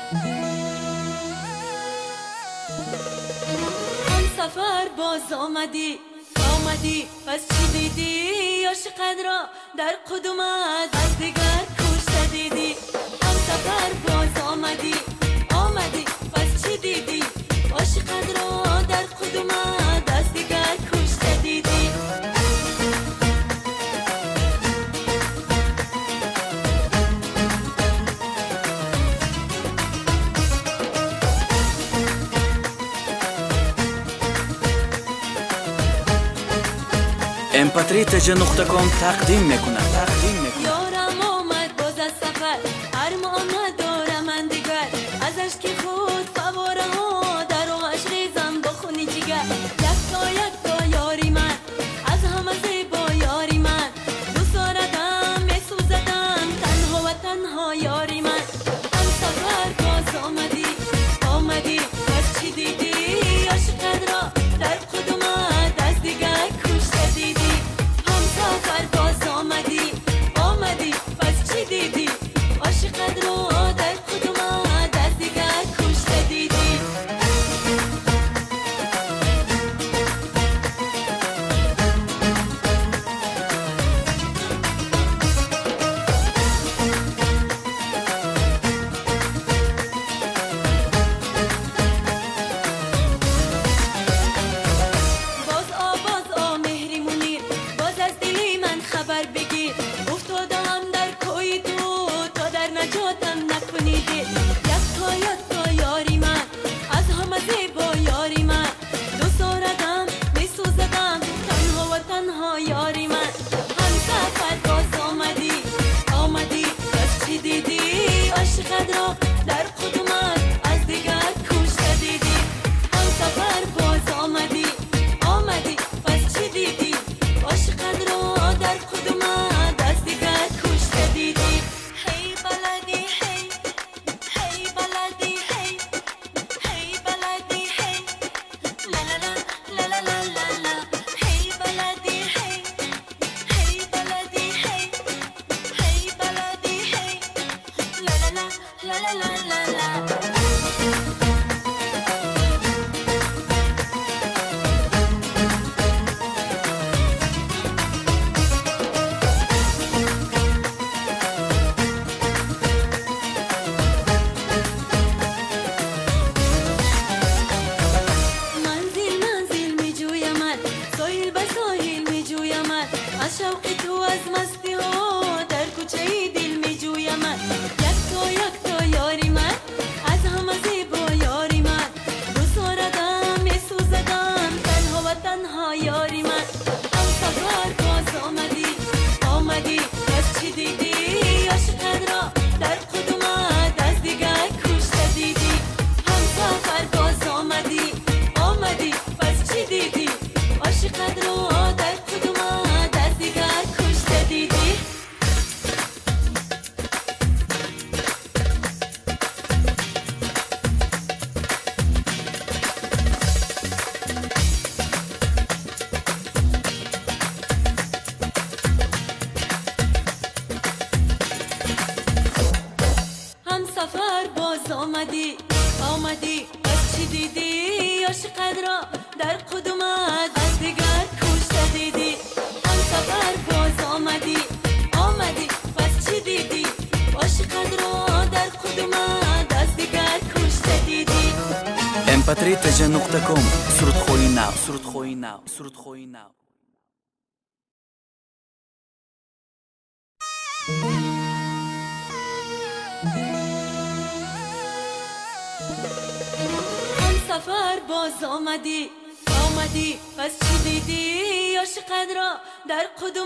آن سفر باز آمدی پس چی دیدی؟ عاشقت را در کدومت از دیگر کشته دیدی؟ آن سفر باز آمدی پس چی دیدی؟ عاشقت را در کدومت از دیگر کشته دیدی؟ mp3.com تقدیم میکنه. یارم آمد باز از سفر، ارمان ندارم من دیگر، ازش که خود فواره ها در آغش ریزم با خونی جگر. یک تا یاری من، از همه زیبا یاری من، دوست داردم میسوزدم تنها و تنها یاری من. هم سفر باز آمدی پس چی دیدی؟ عاشقت را در کدومت از دیگر کشته دیدی؟ هم سفر باز آمدی پس چی دیدی؟ عاشقت را در کدومت از دیگر کشته دیدی؟ یک تا یاری من، از همه زیبا یاری من، دوست داردم میسوزدم تنها و تنها یاری من. هم سفر باز آمدی پس چی دیدی؟ عاشقت را در کدومت از دیگر کشته دیدی؟ هم سفر باز آمدی پس چی دیدی؟ عاشقت را در کدومت از دیگر کشته دیدی؟ هی بلدی از شوق تو از مستی ها در کوچه دل می جویم. یک تا یاری من، از همه زیبا یاری من، دوست داردم میسوزدم تنها و تنها یاری من. هم سفر باز آمدی پس چی دیدی؟ عاشقت را در کدومت از دیگر کشته دیدی؟ هم سفر باز آمدی پس چی دیدی؟ عاشقت را در کدومت از دیگر کشته دیدی؟ هم سفر باز آمدی پس چی دیدی؟ عاشقت را در کدومت از دیگر کشته دیدی؟ هم سفر باز آمدی پس چی دیدی؟ عاشقت را در کدومت از دیگر کشته دیدی؟ mp3.com سرودخویی ناو. هم سفر باز آمدی پس چی دیدی؟ عاشقت را در کدوم